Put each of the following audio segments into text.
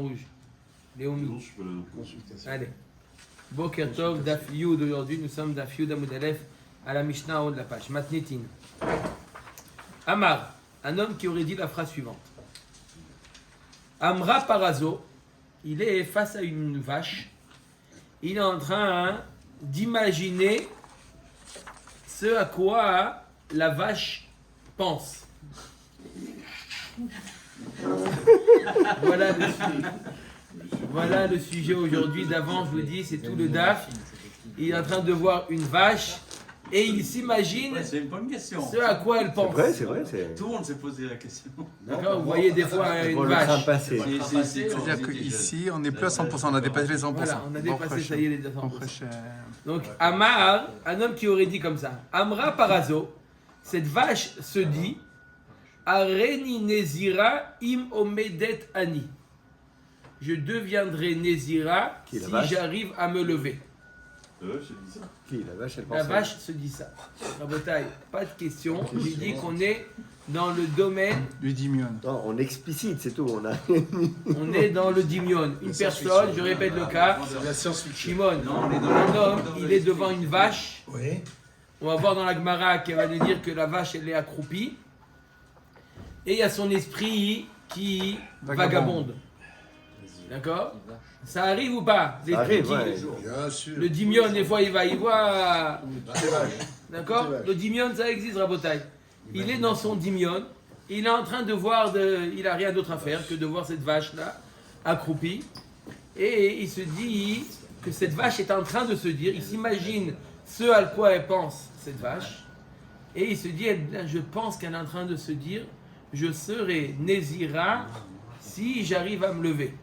rouge. Léomi. Consultation. Allez. Boker Tov, Daf Yud aujourd'hui. Nous sommes Daf Yud Amud Aleph à la Mishnah en haut de la page. Matnitin. Amar, un homme qui aurait dit la phrase suivante. Amra Parazo, il est face à une vache. Il est en train d'imaginer ce à quoi la vache pense. Voilà le sujet aujourd'hui. D'avant, je vous dis, c'est tout le DAF. Il est en train de voir une vache et il s'imagine C'est une bonne question. ce à quoi elle pense. C'est vrai. Tout le monde s'est posé la question. D'accord, vous voyez des fois une vache. C'est-à-dire qu'ici, on n'est plus à 100%, on a dépassé les 100%. Voilà, on a dépassé, ça y est, les 200%. Bon, prochain. Donc, Amar, un homme qui aurait dit comme ça, Amra Parazo, cette vache se dit, Areni Nezira im omedet ani. Je deviendrai Nezira Qui est la si vache j'arrive à me lever. Qui, la vache, elle pense La vache se dit ça. Rabotaï, pas de question. J'ai dit qu'on est dans le domaine, Du dimion. Non, on explicite, c'est tout. on est dans le dimion. Une personne, je répète le cas, C'est la science-fiction. Shimon, un homme, il est devant une vache. Oui. On va voir dans la Gemara qu'elle va nous dire que la vache, elle est accroupie. Et il y a son esprit qui vagabonde. D'accord? Ça arrive ou pas? Ça arrive, L'esprit ouais. Bien sûr. Le dimion, des fois, il voit. C'est vache. D'accord? C'est vache. Le dimion, ça existe, Rabotaï. Il est dans son dimion. Il est en train de voir. Il n'a rien d'autre à faire que de voir cette vache-là, accroupie. Et il se dit que cette vache est en train de se dire. Il s'imagine ce à quoi elle pense, cette vache. Et il se dit, je pense qu'elle est en train de se dire, je serai Nézira si j'arrive à me lever.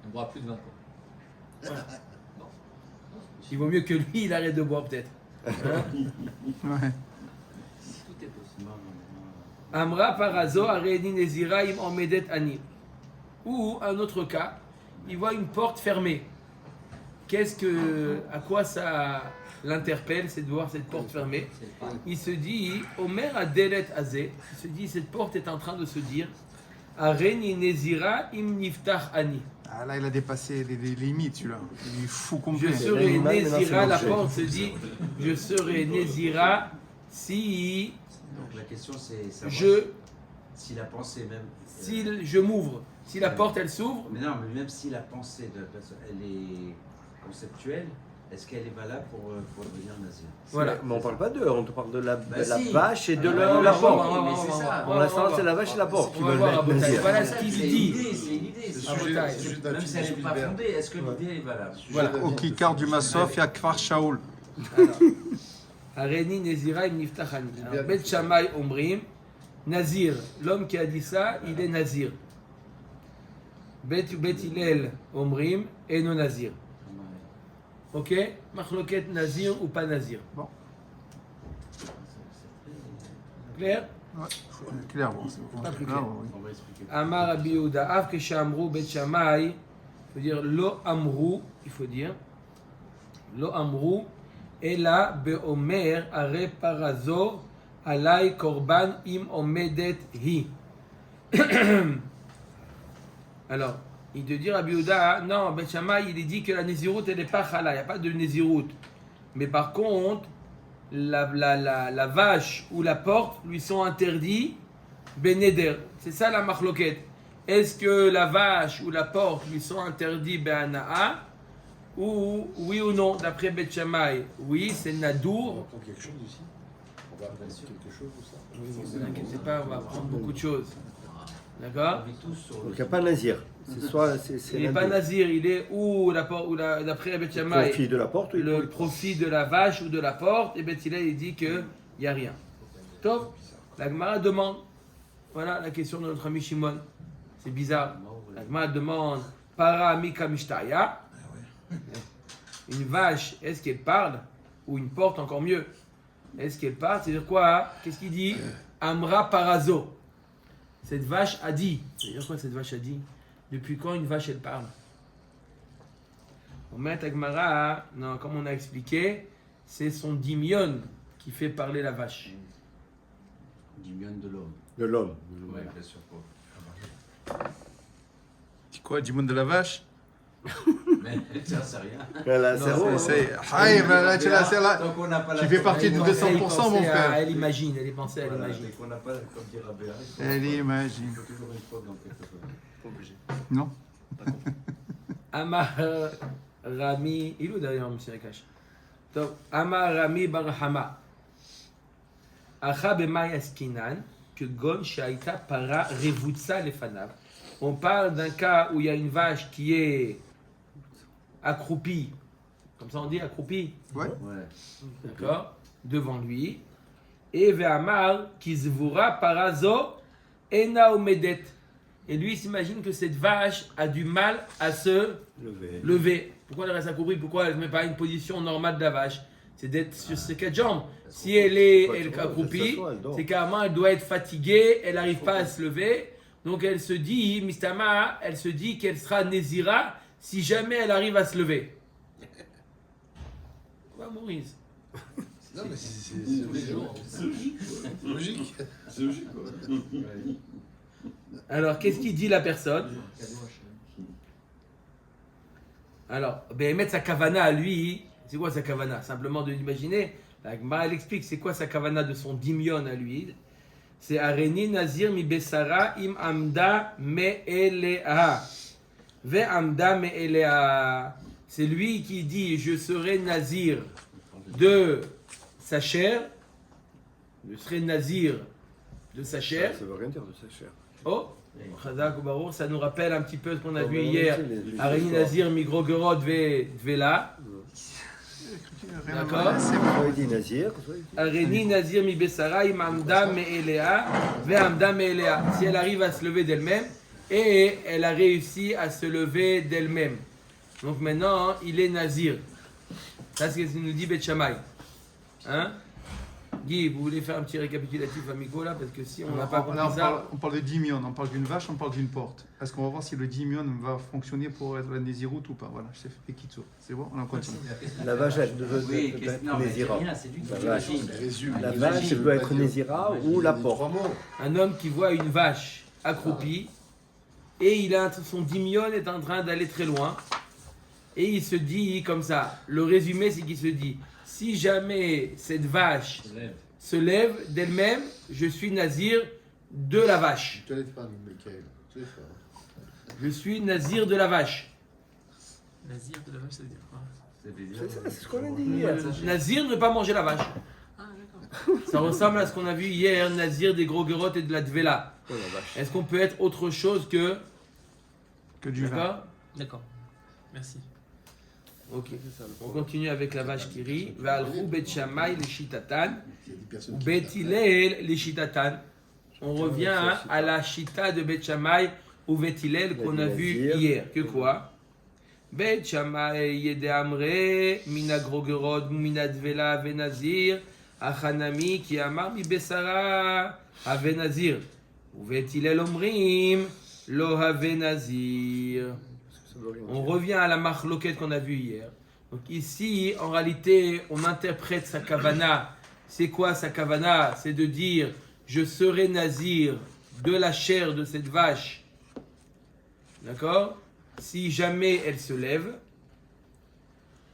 On boira plus de vin. Il vaut mieux que lui, il arrête de boire peut-être. Hein? Ouais. Tout est possible. Amra Parazo Areni Nezira im Omedet Ani. Ou un autre cas, il voit une porte fermée. À quoi ça l'interpelle, c'est de voir cette porte fermée. Il se dit, Omer Adelet Azé, il se dit, cette porte est en train de se dire, Areni Nezira im Niftach Ani. Ah, là, il a dépassé les limites, celui-là. Il est fou Je complet. serai L'animal, Nézira, maintenant, la c'est porte se dit, je serai Nézira si Donc la question c'est savoir je, si la pensée même. si je m'ouvre. Si la porte elle s'ouvre, Mais non, mais même si la pensée de la personne elle est conceptuelle, est-ce qu'elle est valable pour devenir nazir? voilà. Mais on parle pas d'eux, on te parle de la si. vache et de Ah, la ouais, la ouais, porte. ouais, mais c'est ça. Pour l'instant, c'est la vache et la porte qui On va veulent voir, mettre Rabotaï. Nazir. Voilà ce qu'il C'est dit. l'idée, c'est l'idée. C'est c'est Ah, sujet- Rabotaï. sujet Même d'Alphine si elle n'est pas Spielberg. fondée, est-ce que l'idée est valable? Voilà. Au Kikar du Massof, il y a Kfar Shaoul. Alors, Areni Nezira im Niftach Ani. Alors, Bet Shammai Omrim, Nazir. L'homme qui a dit ça, il est Nazir. Bet Hillel Omrim, Eno Nazir. Ok? Machloket Nazir ou pas Nazir. Bon. Clair? Ouais, clair, bon, c'est bon. Pas plus Clair, clair. oui. On va expliquer. Amar Rabbi Yehuda, Av Keshamru Bet Shammai, il faut dire Lo Amru, il faut dire Lo Amru, Ela Beomer Are Parazo Alai Korban Im Omedet Hi. Alors, il te dit Rabbi Yehuda, non, Bet Shammai, il est dit que la Nézirut, elle n'est pas Chala, il n'y a pas de Nézirut. Mais par contre, la vache ou la porte lui sont interdits Beneder. C'est ça la marloquette. Est-ce que la vache ou la porte lui sont interdits Be'ana'a ou oui ou non d'après Bet Shammai? Oui, c'est On Nadour. apprend quelque chose ici. On va apprendre quelque chose de ça. Oui, ne vous inquiétez pas, on va apprendre beaucoup de choses. D'accord? On vit tous sur Donc il n'y a pas Nazir. C'est soit c'est Il n'est pas Nazir, il est ou la porte ou d'après Bet le Shammai profit de la porte ou le profit de la vache ou de la porte, et Bet Hillel il dit qu'il n'y a rien. Top. La Gemara demande, voilà la question de notre ami Shimon. C'est bizarre. La Gemara demande, Para Mika Mishtaya. Une vache, est-ce qu'elle parle? Ou une porte, encore mieux. Est-ce qu'elle parle? C'est-à-dire quoi? Qu'est-ce qu'il dit? Amra Parazo. Cette vache a dit. C'est-à-dire quoi cette vache a dit? Depuis quand une vache elle parle? On met Agmara, non, comme on a expliqué, c'est son dimion qui fait parler la vache. Du mion de l'homme. De l'homme. Ouais, bien sûr. Quoi, du monde de la vache? Mais ça, c'est rien. Voilà, c'est bon. Là, tu l'as, c'est là. Donc on n'a pas Tu fais partie du 200%, mon frère. Elle imagine, elle est pensée, elle Voilà, imagine. donc on n'a pas, comme dit Rabbi Harry, Elle imagine. il faut toujours une faute dans quelque chose. Obligé. Non? Amar Rami, il est où d'ailleurs, monsieur Akash? Donc, Amar Rami Barahama. Acha b'may askinan, que gon shaita para revutsa lefanav. On parle d'un cas où il y a une vache qui est accroupie, comme ça on dit accroupie, Ouais. Ouais. d'accord, devant lui. Et ve'amar ki zvura parazo ena omedet. Et lui il s'imagine que cette vache a du mal à se lever. Pourquoi elle reste accroupie? Pourquoi elle ne met pas une position normale de la vache? C'est d'être sur ses quatre jambes. Si elle est accroupie, c'est carrément elle doit être fatiguée, elle n'arrive pas à se lever. Donc elle se dit, Mistama, elle se dit qu'elle sera Nézira si jamais elle arrive à se lever. Quoi, Maurice? Non, mais c'est logique. C'est logique. C'est logique, quoi. Alors, qu'est-ce qu'il dit la personne? Alors, mettre sa kavana à lui, c'est quoi sa kavana? Simplement de l'imaginer. La Gemara, elle explique c'est quoi sa kavana de son dimion à lui. C'est Areni Nazir mi Besara im amda me'elea. Ve amda me'elea. C'est lui qui dit je serai Nazir de sa chair. Je serai Nazir de sa chair. Ça veut rien dire de sa chair. Oh, Chazak ou Baruch, ça nous rappelle un petit peu ce qu'on a vu hier. Areni Nazir mi Grogorot ve Dvela. D'accord. Soit il dit Nazir, soit il dit- Areni Nazir mi Besara im amda me'elea ve amda me'elea. Si elle arrive à se lever d'elle-même et elle a réussi à se lever d'elle-même. Donc maintenant, il est Nazir. Ça, c'est ce que nous dit Beth Shammai. Hein? Guy, vous voulez faire un petit récapitulatif amico là? Parce que si on n'a pas compris Là, ça. on parle de dimion, on parle d'une vache, on parle d'une porte. Est-ce qu'on va voir si le dimion va fonctionner pour être la Néziroute ou pas? Voilà, je sais fait Kitso. C'est bon, on en continue. La vache, elle doit Oui, être non, mais c'est Nézira. rien, c'est du tout. La vache. Imagine. La vache, elle doit être Nézira ou la porte. Un homme qui voit une vache accroupie et il a son dimion est en train d'aller très loin et il se dit comme ça. Le résumé, c'est qu'il se dit si jamais cette vache se lève d'elle-même, je suis Nazir de la vache. Tu pas, Michael. Tu l'aides pas. Je suis Nazir de la vache. Nazir de la vache, ça veut dire quoi? C'est ça, c'est ce qu'on a dit hier. Nazir ne pas manger la vache. Ah, d'accord. Ça ressemble à ce qu'on a vu hier, Nazir des gros gerottes et de la Dvela. Oh la vache. Est-ce qu'on peut être autre chose que... Du vin. D'accord? D'accord. Merci. Ok. On continue avec la vache qui rit. Ve'alchou bet Shammai le shitatan. Il y a des personnes qui- Bet Hillel le shitatan. On revient à la shita de Bet Shammai ou Bet Hillel qu'on a vu hier. Que quoi? Bet Shammai yede amre mina grogerod mina dvela venazir achanami ki amar mi besara avenazir. Ou Bet Hillel omrim lo avenazir. On revient à la marloquette qu'on a vue hier. Donc ici, en réalité, on interprète sa kavana. C'est quoi sa kavana? C'est de dire, je serai nazir de la chair de cette vache. D'accord? Si jamais elle se lève.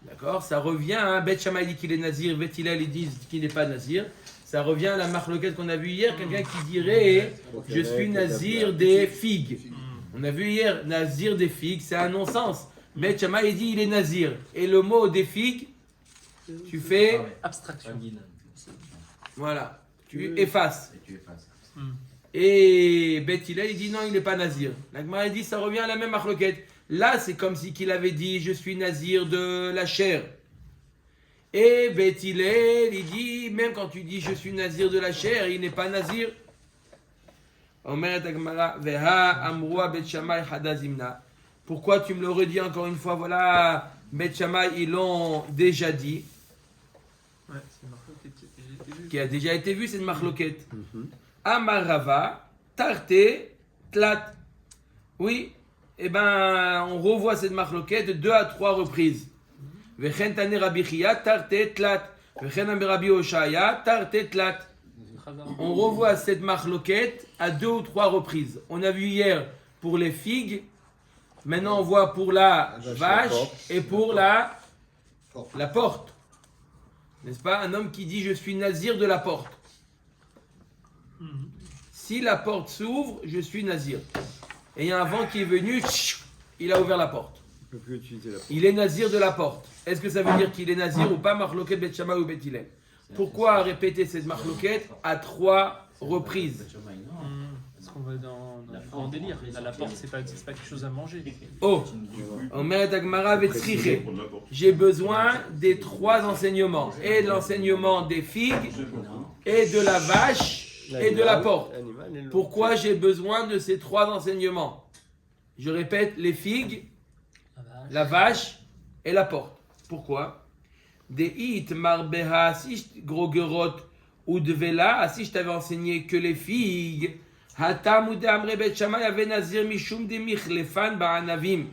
D'accord? Ça revient, hein? Beth Shammai dit qu'il est nazir, Beth Hillel ils disent qu'il n'est pas nazir. Ça revient à la marloquette qu'on a vue hier. Quelqu'un qui dirait, je suis nazir des figues. On a vu hier, nazir des figues, c'est un non-sens. Beth Shammai dit il est nazir. Et le mot des figues, tu fais, Abstraction. voilà, tu effaces. Et tu effaces. Et Beth Hillel, il dit non, il n'est pas nazir. La Gemara dit ça revient à la même marloquette. Là, c'est comme si qu'il avait dit je suis nazir de la chair. Et Beth Hillel, il dit même quand tu dis je suis nazir de la chair, il n'est pas nazir. Omeret Agmara, Veha Amroua Bet Shammai Hadazimna. Pourquoi tu me le redis encore une fois? Voilà, Bet Shammai, ils l'ont déjà dit, Ouais, c'est une marque qui a été vue. qui a déjà été vu, c'est une marloquette. Amarava, Tarte, Tlat. Oui, eh ben, on revoit cette marloquette 2 à 3 reprises. Vechen Tane Rabbi Chia, Tarte, Tlat. Vechen Amir Rabbi Oshaya, Tarte, Tlat. On revoit cette marloquette à 2 ou 3 reprises. On a vu hier pour les figues, Maintenant, on voit pour la La vache porte. et pour la porte. N'est-ce pas? Un homme qui dit je suis nazir de la porte. Si la porte s'ouvre, je suis nazir. Et il y a un vent qui est venu, il a ouvert la porte. Je ne peux plus utiliser la porte. Il est nazir de la porte. Est-ce que ça veut dire qu'il est nazir ou pas? Marloquet Bet Shammai ou Bet Hillel. Pourquoi répéter cette marloquette à 3 reprises? Parce qu'on va dans délire. Là, la porte, c'est pas quelque chose à manger. Oh, Omeret Agmara Vetzriche. J'ai besoin des 3 enseignements. Et de l'enseignement des figues, et de la vache, et de la porte. Pourquoi j'ai besoin de ces 3 enseignements? Je répète, les figues, la vache et la porte. Pourquoi? Des it marbeha, si grogerot ou de vela, si je t'avais enseigné que les figues, hatam ou de amre bet shammai avait nazir mishum de michlefan ba'anavim.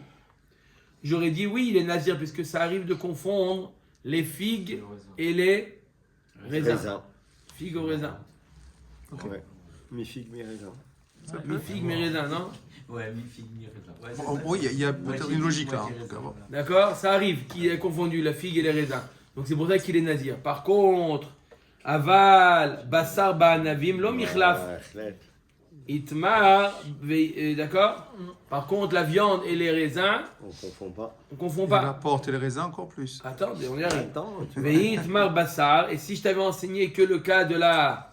J'aurais dit oui, il est nazir, puisque ça arrive de confondre les figues et les raisins. Figues au raisin. Ouais. Mi-figue, mi-raisin. Mi-figue, mi-raisin, non? Ouais, mi-figue, mi-raisin. Ouais, c'est Bon, ça. oui, il y a peut-être une logique là. En tout cas, bon. D'accord? Ça arrive qu'il ait confondu la figue et les raisins. Donc c'est pour ça qu'il est nazir. Par contre, aval, bassar, ba'anavim, lo michlaf, itmar, d'accord? Par contre, la viande et les raisins, On ne confond pas. on confond Et la pas. porte et les raisins encore plus. Attendez, on y arrive. Attends, tu Veitmar bassar, et si je t'avais enseigné que le cas de la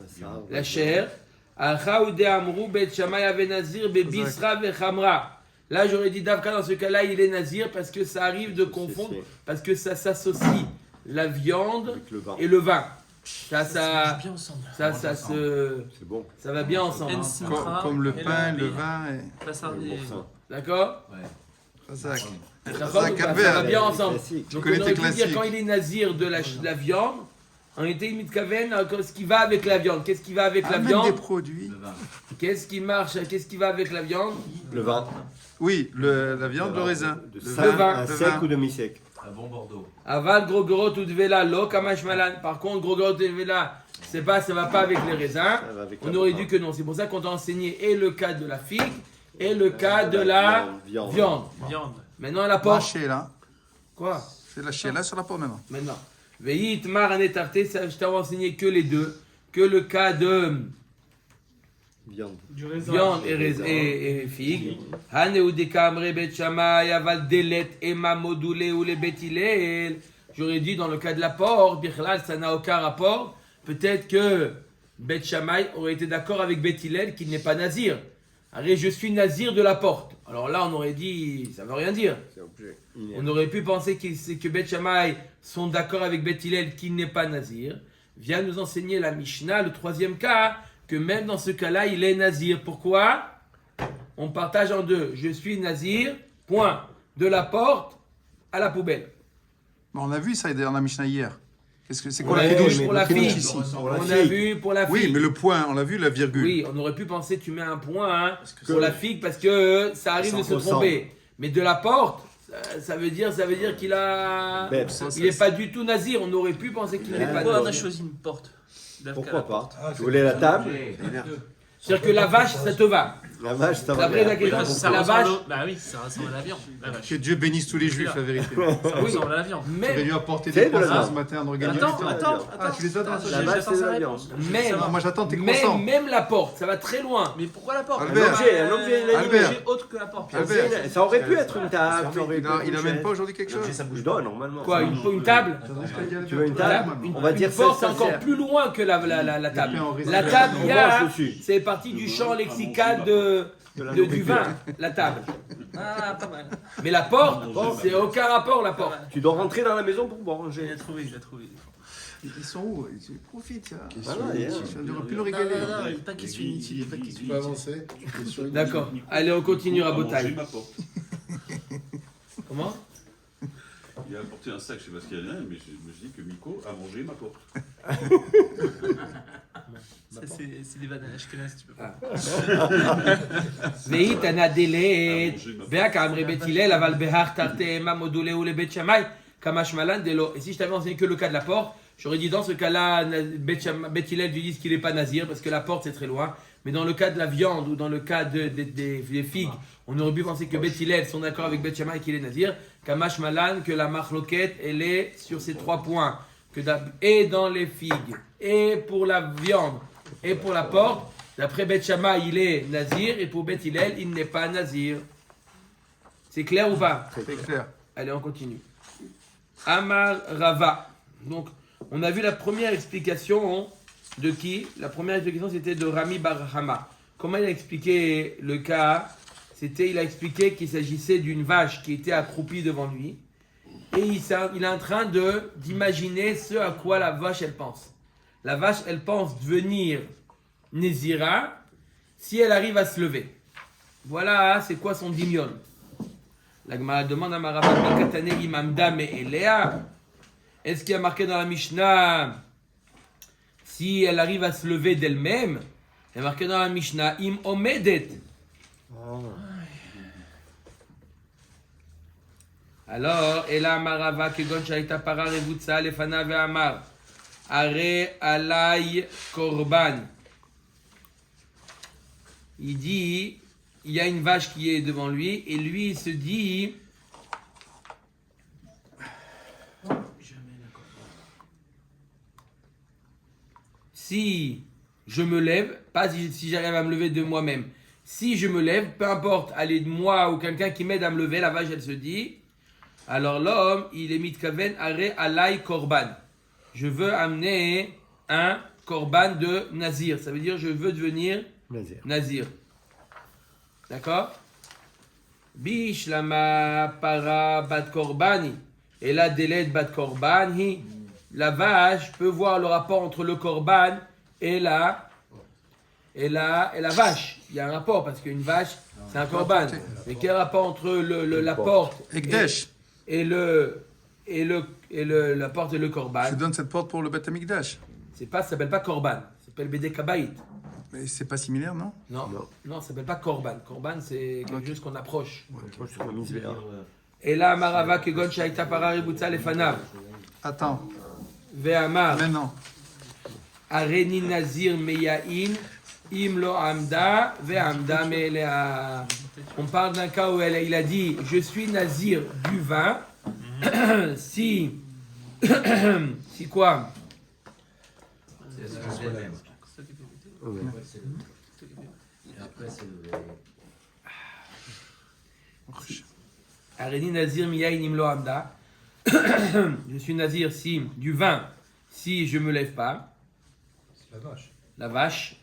chair, Achaoude amrou bet shammai ave nazir be bisra ve chamra. Là, j'aurais dit Davka, dans ce cas-là, il est nazir parce que ça arrive de confondre, parce que ça s'associe la viande avec le vin. et le vin. Ça bien ensemble. C'est bon. ça va bien ensemble. En simcha, Comme le et pain, la- le vin et Bassar Le et- boursin. D'accord? Razak. D'accord, Razak donc, ça Albert. va bien ensemble. Classique. Donc, connais on aurait tes pu dire classiques. quand il est nazir de la viande, on était mitkaven, ce qui va avec la viande. Qu'est-ce qui va avec la Ah, même viande? des produits. Le vin. Qu'est-ce qui marche? Qu'est-ce qui va avec la viande? Le vin. Oui, la viande, le raisin. De Le sec, vin. un Le sec vin. ou demi-sec. Un bon Bordeaux. Aval, grogorot ou devela, lo, kamash malan. Par contre, grogorot ou devela, c'est pas, ça va pas avec les raisins. Ça va avec On la aurait viande. dit que non. C'est pour ça qu'on t'a enseigné et le cas de la figue et le cas de la viande. viande. Viande. Maintenant, la porte. Lâché là. Quoi? C'est lâché là sur la porte maintenant. Maintenant. Veillit mar anetarté, ça, je t'avais enseigné que les deux. Que le cas de Viande. Du raisin. viande et figue. Haneudeka amre bet shammai aval delet ema modulé ou les bet hillel. J'aurais dit dans le cas de la porte, bichlal, ça n'a aucun rapport. Peut-être que Bet Shammai aurait été d'accord avec Bet Hillel qu'il n'est pas nazir. Allez, je suis nazir de la porte. Alors là, on aurait dit, ça veut rien dire. C'est obligé. On aurait pu penser que Bet Shammai sont d'accord avec Bet Hillel qu'il n'est pas nazir. Vient nous enseigner la Mishnah, le 3e cas, que même dans ce cas-là, il est nazir. Pourquoi? On partage en deux. Je suis nazir, point. De la porte à la poubelle. Bon, on a vu ça dans la Mishnah hier. C'est On quoi a la vu fidouche pour la fidouche fille. ici. Pour la On a fille. vu pour la Oui, fille. mais le point, on l'a vu, la virgule. Oui, on aurait pu penser tu mets un point hein, que pour ça- la figue parce que ça arrive de se 100%. tromper. Mais de la porte, ça veut dire qu'il a, Ben, il n'est pas du tout nazir. On aurait pu penser qu'il n'est pas Pourquoi on a nazir. choisi une porte? Pourquoi pas? Ah, Tu voulais la table? C'est-à-dire que la vache, ça te va. La vache, ça va. Après, bien. la question, Parce que c'est ça la ressemble vache. Bah oui, ça ressemble à la viande. La vache. Que Dieu bénisse tous les juifs, la vérité. Ça ressemble à la viande. J'aurais Même, dû apporter C'est des de la croissants viande. ce matin, d'organiser. Attends. Ah, tu les as dans Attends, La vache, j'attends c'est de sa la réponse. même, Moi, j'attends tes croissants. même la porte, ça va très loin. Mais pourquoi la porte? Albert. Un objet, il a dit. Albert. Objet autre que la porte. Albert. Ça aurait pu être une table. ça aurait pu être Il une amène chaise. pas aujourd'hui quelque chose Je dois normalement. Quoi, une table? Tu veux une Voilà, table? une, On va une dire porte, ça, c'est ça encore sert. plus loin que la table. pain en raisin. La table, On il y a, mange dessus. c'est partie du champ lexical du vin, la table. Ah, pas mal. Mais la porte, c'est aucun rapport la porte. Tu dois rentrer dans la maison pour Il manger. a trouvé, il a trouvé. Ils sont où? Ils profitent, ça. Voilà, hier. On aurait pu le Non, régaler. non, il n'est pas question inutile. Il n'est pas Tu question peux inutile. avancer. Tu es sur une- D'accord. Allez, on continue à manger Botaï. ma porte. Comment? Il a apporté un sac, je sais pas ce qu'il y a dedans, mais je me suis dit que Miko a mangé ma porte. Ça, c'est des bananes ashkenazes, tu peux pas. Vehi tana delet. Beak amre bet Hillel aval behar tarte ema module ou le bet Shammai kamash malan delo. Et si je t'avais enseigné que le cas de la porte, j'aurais dit dans ce cas-là, Bet Hillel, tu dis qu'il n'est pas nazir parce que la porte c'est très loin. Mais dans le cas de la viande ou dans le cas des figues, on aurait pu penser que Beth Hillel sont d'accord avec Beth Shammai qu'il est nazir. Kamash Malan, que la marloquette, elle est sur ces 3 points. Et dans les figues, et pour la viande, et pour la porte. D'après Beth Shammai, il est nazir. Et pour Beth Hillel, il n'est pas nazir. C'est clair ou pas? C'est clair. Allez, on continue. Amar Rava. Donc, on a vu la première explication de qui? La première explication, c'était de Rami Bar Hama. Comment il a expliqué le cas? Il a expliqué qu'il s'agissait d'une vache qui était accroupie devant lui. Et il est en train d'imaginer ce à quoi la vache, elle pense. La vache, elle pense devenir Nézira si elle arrive à se lever. Voilà, c'est quoi son dimion? La Gemara demande à Marabah, Mikatane imamda me elea. Est-ce qu'il y a marqué dans la Mishnah si elle arrive à se lever d'elle-même? Il y a marqué dans la Mishnah im omedet. Alors, Ela Marava Kegon Shaita Para Revutsa Lefana Ve'amar Are Alay Korban. Il dit, il y a une vache qui est devant lui, et lui il se dit, si je me lève, pas si j'arrive à me lever de moi-même, si je me lève, peu importe, aller de moi ou quelqu'un qui m'aide à me lever, la vache elle se dit, alors l'homme, il est mitkaven are alay korban. Je veux amener un korban de nazir. Ça veut dire je veux devenir nazir. D'accord? Bish lama para bat korbani. Et la délai bat korbani. La vache peut voir le rapport entre le korban et la vache. Il y a un rapport parce qu'une vache, c'est un korban. Mais quel rapport entre la porte et la porte et le korban? Je donne cette porte pour le Beth Amikdash. Ça s'appelle pas korban, ça s'appelle Bedek Habayit. Mais c'est pas similaire, non? Non, ça s'appelle pas korban. Korban, c'est quelque chose qu'on approche. Ouais. Et là, Marava Kegon Shaita Para Ributsa Lefanav. Attends, Ve'amar. maintenant. Areni Nazir Meyain. Imlo Amda. Ve'amda Me'elea. On parle d'un cas où il a dit je suis nazir du vin. Si quoi? C'est elle-même. Et après, c'est Areni Nazir Miyain Imlo Amda. Je suis nazir du vin si je me lève pas. C'est la vache. La vache.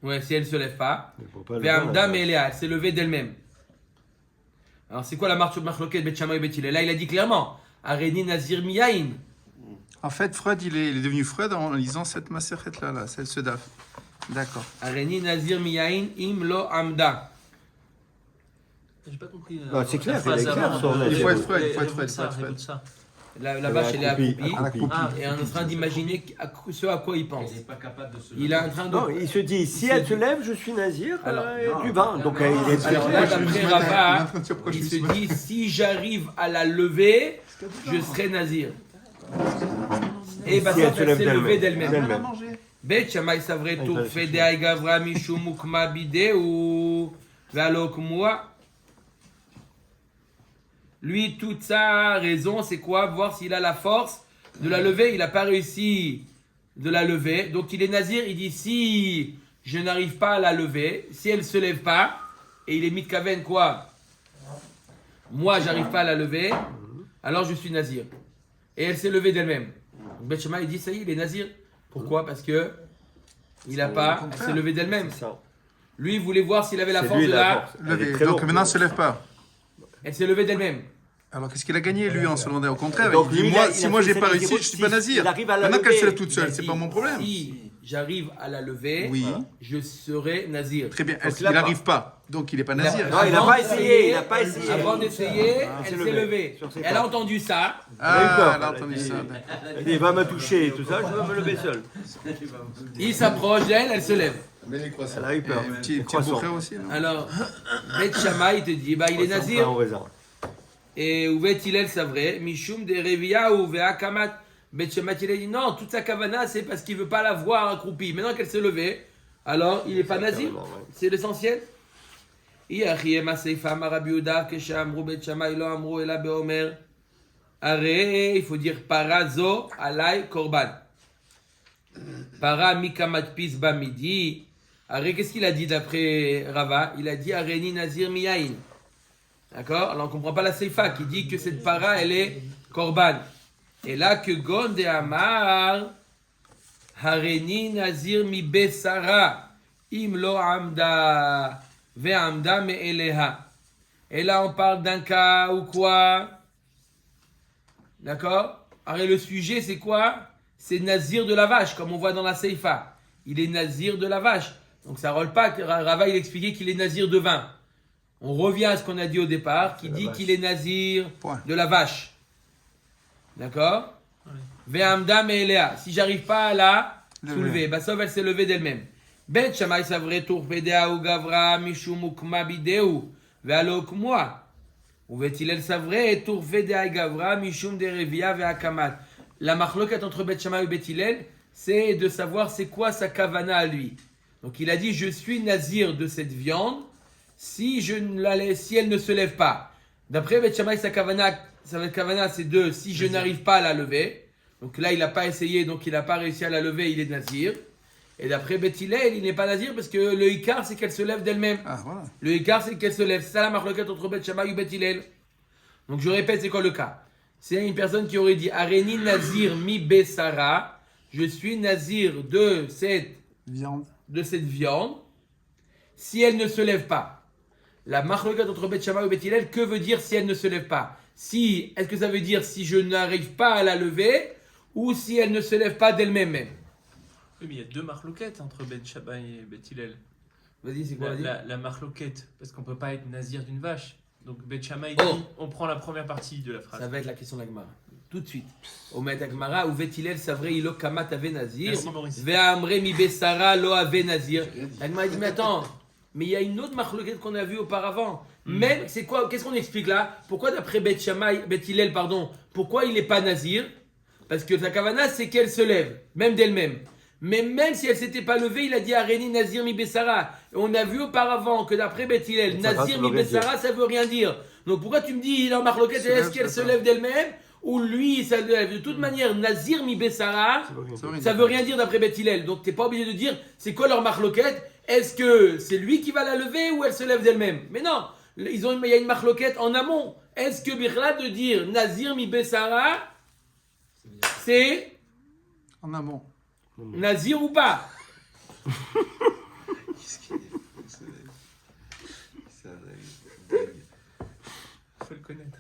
Ouais, si elle se lève pas. Mais Ve'amda Me'elea, elle s'est levée d'elle-même. Alors c'est quoi la marche marloquette Beth Shammai et Beth Hillel? Là il a dit clairement Areni Nazir Miyain. En fait, Freud, il est devenu Freud en lisant cette macérette là, celle ce daf. D'accord. Areni Nazir Miyain Imlo Amda. J'ai pas compris. C'est clair, la phrase il est clair, avant. son Il faut être Freud, Et- il faut être Révolte Freud, ça, il faut être révolte ça. La vache elle est accroupie. Ah, Et on est en train d'imaginer ce à quoi il pense. Il n'est pas capable de se Il est en train de. Non, il se dit, si elle se lève, je suis nazir Alors, du vin. Donc il est Alors là, d'après il est en Rava, train de se projeter, il se je me dit si j'arrive à la lever, je serai nazir. Et bah Si ça, elle se elle lève s'est levée d'elle-même. d'elle-même. à manger. Bet Shammai savrait Ah, tout. il va Fede Aigavra Mishum Ukma Bideu Valok Moua. Lui, toute sa raison, c'est quoi? Voir s'il a la force de la lever. Il n'a pas réussi de la lever. Donc il est nazir. Il dit si je n'arrive pas à la lever, si elle ne se lève pas, et il est mitkaven quoi? Moi, j'arrive pas à la lever, alors je suis nazir. Et elle s'est levée d'elle-même. Donc Bet Shammai, il dit ça y est, il est nazir. Pourquoi? Parce que il n'a pas, elle s'est levée d'elle-même. Lui, il voulait voir s'il avait la force de la. Levé. Donc maintenant, elle ne se lève pas. Elle s'est levée d'elle-même. Alors qu'est-ce qu'il a gagné lui en se demandant? Au contraire, Donc, il dit lui, moi, il a si moi fait j'ai sa pas réussi, nazirut, je suis pas si nazir. il arrive à la Maintenant qu'elle se lever, lève toute Il a seule, c'est dit, pas mon problème. Si j'arrive à la lever, Oui. je serai nazir. Très bien. Donc, Est-ce il a qu'il pas. n'arrive pas? Donc il n'est pas nazir. Non, il n'a Avant pas d'essayer, essayé, il n'a pas essayé. Avant d'essayer, s'est elle s'est levée levée. sur ses Elle a pas. entendu ça. Ah, elle a entendu ça. Elle dit, va me toucher et tout ça, je vais me lever seul. Il s'approche d'elle, elle se lève. Mais les croissants. Elle a eu peur. Petit Croissant. boucher aussi, non? Alors, Bet Shammai te dit, bah il est Pain nazir. au raisin. Et Uvet Hillel, c'est vrai. Mishum de Revia ou Ve'akamat. Bet Shammai il dit non, toute sa kavana, c'est parce qu'il veut pas la voir accroupie. Maintenant qu'elle s'est levée, alors il n'est pas nazir. Carrément, ouais. C'est l'essentiel. Il faut dire parazo alay korban. Para mikamatpis bamidi. Aré, qu'est-ce qu'il a dit d'après Rava? Il a dit Areni nazir miyain. D'accord? Alors on ne comprend pas la seifa qui dit que cette para elle est korban. Et là que Gonde Amar Hareni nazir mi besara im lo amda ve amda me eleha. Et là on parle d'un cas ou quoi? D'accord? Alors le sujet c'est quoi? C'est nazir de la vache comme on voit dans la seifa. Il est nazir de la vache. Donc ça ne rôle pas. Rava il expliquait qu'il est nazir de vin. On revient à ce qu'on a dit au départ, qui dit qu'il est nazir de la vache. D'accord? Ve'amda me'elea. Si j'arrive pas à la soulever, Bassov elle s'est levée d'elle-même. Bet Shammai savre torpedea ou gavra mishum ukma bideu ve'alo ukmoa. Ou ve'tilel savre torpedea gavra mishum derevia ve'akamat. La marloquette entre Bet Shammai et Bet Hillel, c'est de savoir c'est quoi sa kavana à lui. Donc il a dit je suis nazir de cette viande si elle ne se lève pas. D'après Bet Shammai sa kavana c'est de si je n'arrive pas à la lever. Donc là il n'a pas essayé donc il n'a pas réussi à la lever, il est nazir. Et d'après Bet Hillel il n'est pas nazir parce que le ikar c'est qu'elle se lève d'elle-même. Ah, voilà. Le ikar c'est qu'elle se lève. C'est ça la marloquette entre Bet Shammai et Bet Hillel. Donc je répète c'est quoi le cas? C'est une personne qui aurait dit Areni nazir mi besara. Je suis nazir de cette viande, si elle ne se lève pas. La marloquette entre Bet Shammai et Bet Hillel, que veut dire si elle ne se lève pas? Est-ce que ça veut dire si je n'arrive pas à la lever ou si elle ne se lève pas d'elle-même même? Oui, mais il y a deux marloquettes entre Bet Shammai et Bet Hillel. Vas-y, c'est quoi? La marloquette, parce qu'on ne peut pas être nazir d'une vache. Donc Bet Shammai dit, on prend la première partie de la phrase. Ça va être la question de la Gemara. Tout de suite. Au Met Gemara, ou Bet Hillel, c'est vrai, il kamat ave nazir. Merci Maurice. Ve'amre mi besara lo ave nazir. La Gemara dit, mais attends, mais il y a une autre marloquette qu'on a vue auparavant. Même, c'est quoi? Qu'est-ce qu'on explique là? Pourquoi d'après Bet Hillel, pourquoi il n'est pas nazir? Parce que sa kavana, c'est qu'elle se lève, même d'elle-même. Mais même si elle ne s'était pas levée, il a dit Areni Nazir mi Bessara. On a vu auparavant que d'après Beth Hillel, Nazir mi Bessara, ça veut rien dire. Donc pourquoi tu me dis dans Marloquette, est-ce qu'elle se lève d'elle-même ou lui, ça le lève? De toute manière, Nazir mi Bessara, ça veut rien dire d'après Beth Hillel. Donc tu n'es pas obligé de dire c'est quoi leur Marloquette. Est-ce que c'est lui qui va la lever ou elle se lève d'elle-même? Mais non, il y a une Marloquette en amont. Est-ce que Birla de dire Nazir mi Bessara, c'est En amont. Nazir ou pas? Qu'est-ce qu'il est Faut le connaître.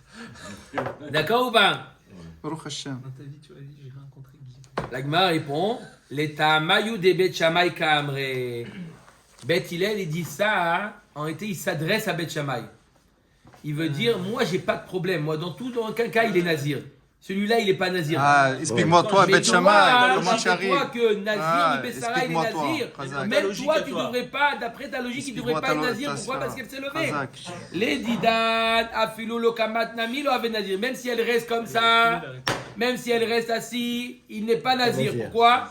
D'accord ou pas? Baruch Hashem. Dans ta vie, tu as dit, j'ai rencontré Guy. La Gemara répond l'État Mayu de Bet Shammai Kamre. Bet Hillel, il dit ça, en réalité, il s'adresse à Bet Shammai. Il veut dire, moi, j'ai pas de problème. Moi, dans aucun cas, il est nazir. Celui-là, il n'est pas nazir. Ah, explique-moi, toi, Mais Bet Shammai, comment tu toi arrives? que nazir, ni Bessara, il est explique-moi, toi, nazir. Razak. Même logique toi, à tu toi. devrais pas, d'après ta logique, il ne devrait pas être nazir. Pourquoi? Parce qu'elle s'est levée. Razak. Les didan, afilou lo kamat nami lo ave nazir. Même si elle reste comme ça, même si elle reste assise, il n'est pas nazir. Nazir. Pourquoi?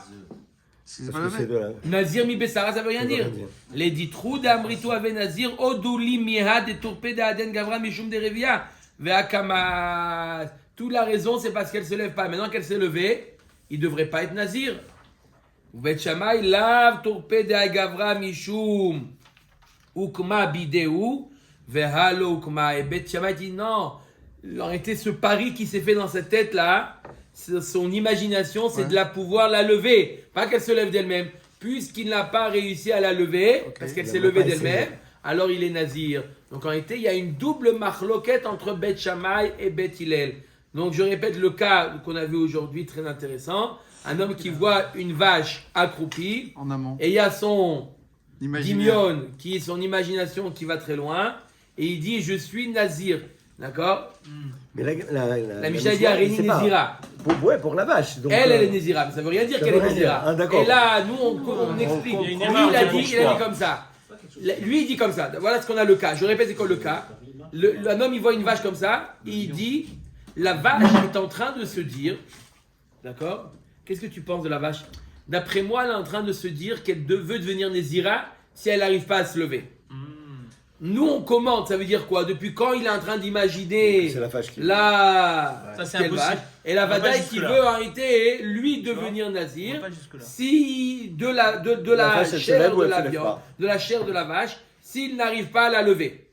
C'est pas Parce que c'est levé. de la... Nazir mi Bessara, ça veut rien Ça veut dire. rien dire. Les ditrou d'amritou ave nazir, oduli miha de tourpe de aden gavra mishum de revia, ve'akamat. Toute la raison, c'est parce qu'elle se lève pas. Maintenant qu'elle s'est levée, il devrait pas être nazir. Bet Shammai lav tourpe de gavra mishum ukma bideu ve'halo ukma. Et Bet Shammai dit non. En réalité, ce pari qui s'est fait dans cette tête là, son imagination, c'est de la pouvoir la lever, pas qu'elle se lève d'elle-même. Puisqu'il n'a pas réussi à la lever, parce qu'elle il s'est n'a levée pas essayé. d'elle-même, alors il est nazir. Donc en réalité, il y a une double marloquette entre Bet Shammai et Bet Hillel. Donc je répète le cas qu'on a vu aujourd'hui, très intéressant. Un homme qui voit une vache accroupie, En amont. et il y a son Imaginaire. dimion, qui est son imagination qui va très loin, et il dit je suis nazir. D'accord? Mais La Mishnah dit Areni c'est pas- Nézira. Pour la vache. Donc, Elle est Nézira, mais ça veut rien dire ça qu'elle veut est rien dire. Nézira. Ah, d'accord. Et là, nous, on explique. Il y a une Lui, erreur, il a je dit comprends. comme ça. Lui, il dit comme ça. Voilà ce qu'on a le cas. Je répète, c'est quoi le cas? Un homme, il voit une vache comme ça, il dit, la vache est en train de se dire, d'accord? Qu'est-ce que tu penses de la vache? D'après moi, elle est en train de se dire qu'elle veut devenir Nézira si elle n'arrive pas à se lever. Nous, on commente, ça veut dire quoi? Depuis quand il est en train d'imaginer C'est la vache qui. Ça, c'est quelle impossible. vache? Et la On va pas Vadaï qui jusque-là. veut arrêter, lui, Tu vois, devenir On Nazir. va pas jusque-là. Si de la vache, elle se chair lève ou de elle la se lève viande, pas. de la chair de la vache, s'il n'arrive pas à la lever.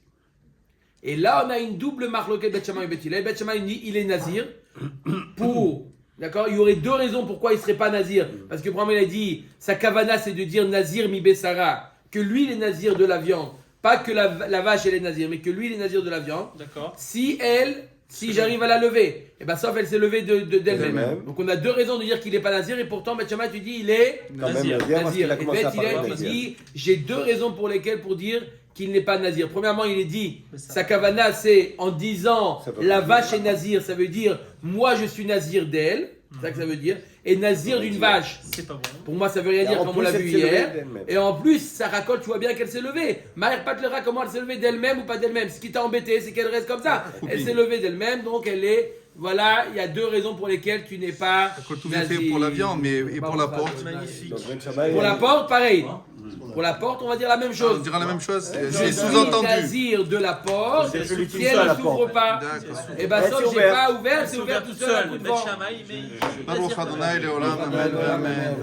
Et là, on a une double marloquette Bet Shammai et Bet Hillel. Bet Shammai dit il est Nazir pour. D'accord. Il y aurait deux raisons pourquoi il ne serait pas Nazir. Parce que Brahma a dit sa kavana c'est de dire Nazir mi Bessara, que lui il est Nazir de la viande. Pas que la vache elle est Nazir, mais que lui il est Nazir de la viande. D'accord. Si j'arrive à la lever, et ben sauf elle s'est levée d'elle-même. D'elle-même. Donc on a deux raisons de dire qu'il n'est pas Nazir et pourtant Bet Shammai tu dis il est Quand même, Nazir. Nazir, parce qu'il a Et commencé à Bet parler Hillel de qui Nazir. dit j'ai deux raisons pour lesquelles pour dire qu'il n'est pas Nazir. Premièrement, il est dit Mais ça- sa kavana c'est en disant Ça peut la pas vache est Nazir, ça veut dire moi je suis Nazir d'elle, c'est ça que ça veut dire, et Nazir d'une vache. C'est pas bon. Pour moi, ça veut rien Et dire en comme on plus, l'a elle vu s'est levée hier. d'elle-même. Et en plus, sa raconte, tu vois bien qu'elle s'est levée. Maher Patlera, comment elle s'est levée d'elle-même ou pas d'elle-même? Ce qui t'a embêté, c'est qu'elle reste comme ça. Elle s'est levée d'elle-même, donc elle est. Voilà, il y a deux raisons pour lesquelles tu n'es pas. Quand tout est fait pour la viande, mais et pour la porte. Magnifique. Donc, Ben Shammai, Pour la porte, pareil. Pour la porte, on va dire la même On chose. dira la même chose. Je C'est suis sous-entendu. Nazir de la porte, C'est celui qui si ouvre elle la ne s'ouvre porte. pas. D'accord. Et ben, Elle sauf s'est j'ai ouverte. pas ouvert, c'est ouvert tout seul à coup de Bet vent. Shammai, mais Baruch Adonai Leolam, Amen, Amen.